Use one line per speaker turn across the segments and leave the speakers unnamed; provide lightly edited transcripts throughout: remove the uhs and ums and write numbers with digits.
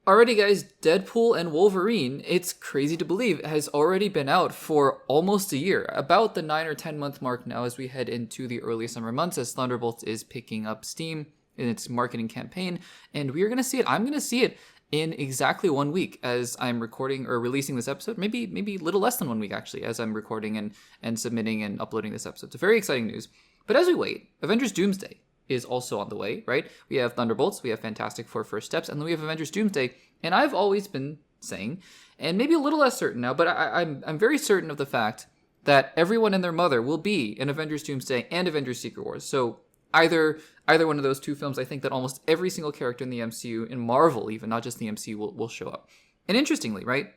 Alrighty guys, Deadpool and Wolverine, it's crazy to believe, has already been out for almost a year. About the 9 or 10 month mark now as we head into the early summer months as Thunderbolts is picking up steam in its marketing campaign. And we are going to see it, I'm going to see it in exactly 1 week as I'm recording or releasing this episode. Maybe a little less than 1 week actually as I'm recording and submitting and uploading this episode. So very exciting news. But as we wait, Avengers Doomsday is also on the way, right? We have Thunderbolts, we have Fantastic Four First Steps, and then we have Avengers Doomsday. And I've always been saying, and maybe a little less certain now, but I'm very certain of the fact that everyone and their mother will be in Avengers Doomsday and Avengers Secret Wars. So either one of those two films, I think that almost every single character in the MCU, in Marvel even, not just the MCU, will show up. And interestingly, right,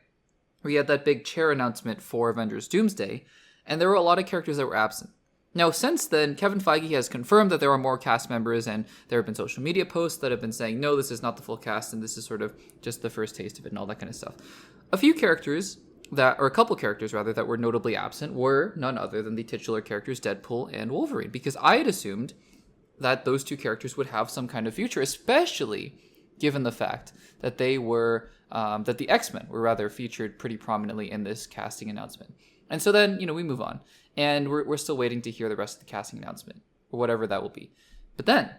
we had that big chair announcement for Avengers Doomsday, and there were a lot of characters that were absent. Now, since then, Kevin Feige has confirmed that there are more cast members, and there have been social media posts that have been saying, no, this is not the full cast, and this is sort of just the first taste of it and all that kind of stuff. A couple characters rather, that were notably absent were none other than the titular characters Deadpool and Wolverine, because I had assumed that those two characters would have some kind of future, especially given the fact that they were, that the X-Men were rather featured pretty prominently in this casting announcement. And so then, we move on. And we're still waiting to hear the rest of the casting announcement, or whatever that will be. But then,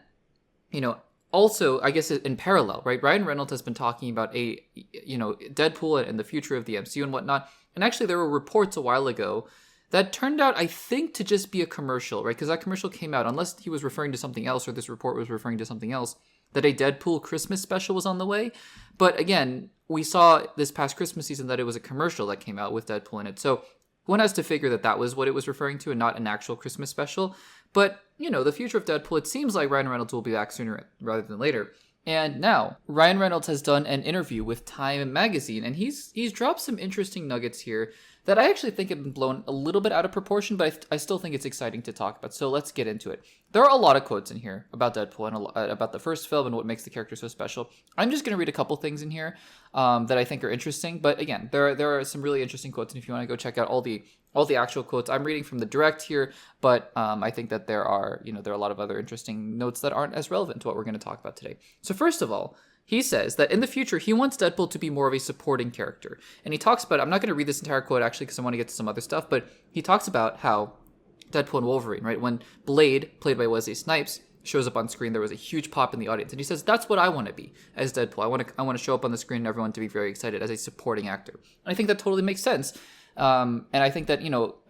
also, I guess in parallel, right? Ryan Reynolds has been talking about Deadpool and the future of the MCU and whatnot. And actually, there were reports a while ago that turned out, I think, to just be a commercial, right? Because that commercial came out, unless he was referring to something else, or this report was referring to something else, that a Deadpool Christmas special was on the way. But again, we saw this past Christmas season that it was a commercial that came out with Deadpool in it. So one has to figure that was what it was referring to and not an actual Christmas special. But, the future of Deadpool, it seems like Ryan Reynolds will be back sooner rather than later. And now, Ryan Reynolds has done an interview with Time magazine, and he's dropped some interesting nuggets here that I actually think have been blown a little bit out of proportion, but I still think it's exciting to talk about. So let's get into it. There are a lot of quotes in here about Deadpool and about the first film and what makes the character so special. I'm just going to read a couple things in here that I think are interesting. But again, there are some really interesting quotes, and if you want to go check out all the actual quotes, I'm reading from the direct here, but I think that there are a lot of other interesting notes that aren't as relevant to what we're going to talk about today. So first of all, he says that in the future, he wants Deadpool to be more of a supporting character. And he talks about, I'm not going to read this entire quote actually because I want to get to some other stuff, but he talks about how Deadpool and Wolverine, right? When Blade, played by Wesley Snipes, shows up on screen, there was a huge pop in the audience. And he says, that's what I want to be as Deadpool. I want to show up on the screen and everyone to be very excited as a supporting actor. And I think that totally makes sense. And I think that,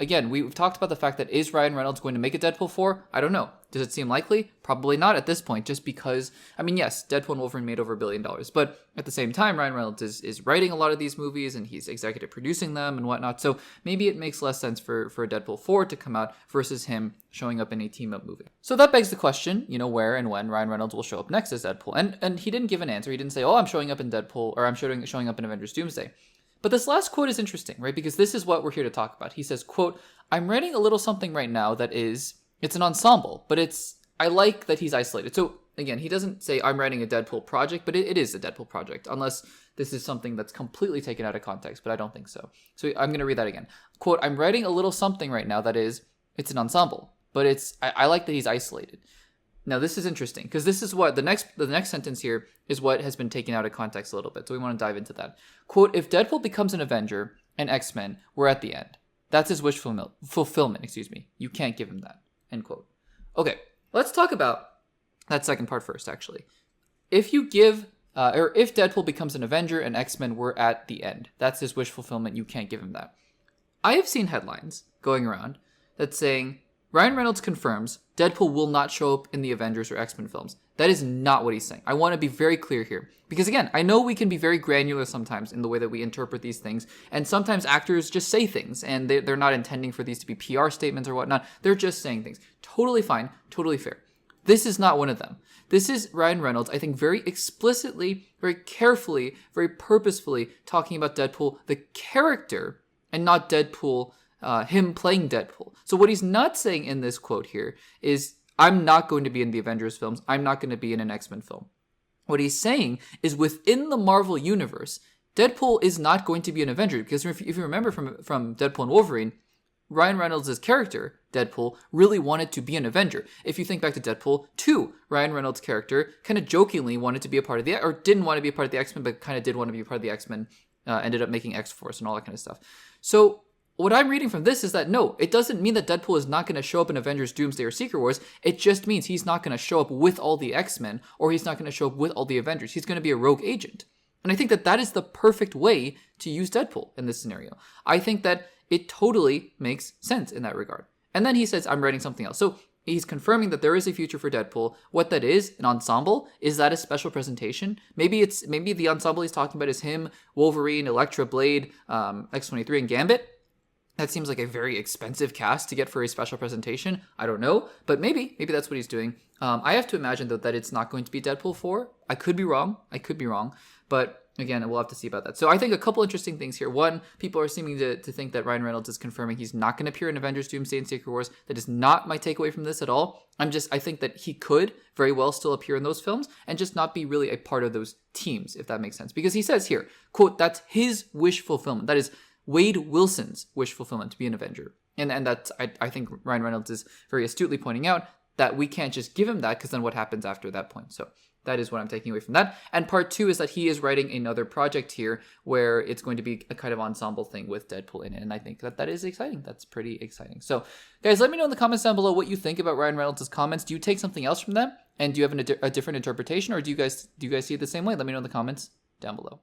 again, we've talked about the fact that is Ryan Reynolds going to make a Deadpool 4? I don't know. Does it seem likely? Probably not at this point, just because, yes, Deadpool and Wolverine made over $1 billion, but at the same time, Ryan Reynolds is writing a lot of these movies and he's executive producing them and whatnot, so maybe it makes less sense for a Deadpool 4 to come out versus him showing up in a team-up movie. So that begs the question, where and when Ryan Reynolds will show up next as Deadpool, and he didn't give an answer. He didn't say, I'm showing up in Deadpool, or I'm showing up in Avengers Doomsday. But this last quote is interesting, right? Because this is what we're here to talk about. He says, quote, I'm writing a little something right now that it's an ensemble, but I like that he's isolated. So again, he doesn't say I'm writing a Deadpool project, but it is a Deadpool project, unless this is something that's completely taken out of context, but I don't think so. So I'm going to read that again. Quote, I'm writing a little something right now that it's an ensemble, but I like that he's isolated. Now, this is interesting because this is what the next sentence here is what has been taken out of context a little bit. So we want to dive into that. Quote, if Deadpool becomes an Avenger and X-Men, we're at the end. That's his wish fulfillment. You can't give him that. End quote. Okay, let's talk about that second part first, actually. If Deadpool becomes an Avenger and X-Men, we're at the end. That's his wish fulfillment. You can't give him that. I have seen headlines going around that's saying, Ryan Reynolds confirms Deadpool will not show up in the Avengers or X-Men films. That is not what he's saying. I want to be very clear here. Because again, I know we can be very granular sometimes in the way that we interpret these things. And sometimes actors just say things and they're not intending for these to be PR statements or whatnot. They're just saying things. Totally fine. Totally fair. This is not one of them. This is Ryan Reynolds, I think, very explicitly, very carefully, very purposefully talking about Deadpool, the character, and not Deadpool, him playing Deadpool. So what he's not saying in this quote here is, I'm not going to be in the Avengers films. I'm not going to be in an X-Men film. What he's saying is within the Marvel universe, Deadpool is not going to be an Avenger. Because if you remember from Deadpool and Wolverine, Ryan Reynolds' character, Deadpool, really wanted to be an Avenger. If you think back to Deadpool 2, Ryan Reynolds' character kind of jokingly wanted to be a part of or didn't want to be a part of the X-Men, but kind of did want to be a part of the X-Men, ended up making X-Force and all that kind of stuff. So what I'm reading from this is that no, it doesn't mean that Deadpool is not going to show up in Avengers Doomsday or Secret Wars. It just means he's not going to show up with all the X-Men, or he's not going to show up with all the Avengers. He's going to be a rogue agent. And I think that that is the perfect way to use Deadpool in this scenario. I think that it totally makes sense in that regard. And then he says, I'm writing something else. So he's confirming that there is a future for Deadpool. What that is, an ensemble, is that a special presentation? Maybe the ensemble he's talking about is him, Wolverine, Elektra, Blade, X-23, and Gambit. That seems like a very expensive cast to get for a special presentation. I don't know, but maybe that's what he's doing. I have to imagine, though, that it's not going to be Deadpool 4. I could be wrong, but again, we'll have to see about that. So I think a couple interesting things here. One, people are seeming to think that Ryan Reynolds is confirming he's not going to appear in Avengers Doomsday and Secret Wars. That is not my takeaway from this at all. I think that he could very well still appear in those films and just not be really a part of those teams, if that makes sense. Because he says here, quote, that's his wish fulfillment. That is Wade Wilson's wish fulfillment to be an Avenger. And that's, I think Ryan Reynolds is very astutely pointing out that we can't just give him that, because then what happens after that point? So that is what I'm taking away from that. And part 2 is that he is writing another project here where it's going to be a kind of ensemble thing with Deadpool in it. And I think that is exciting. That's pretty exciting. So guys, let me know in the comments down below what you think about Ryan Reynolds' comments. Do you take something else from them? And do you have a different interpretation, or do you guys see it the same way? Let me know in the comments down below.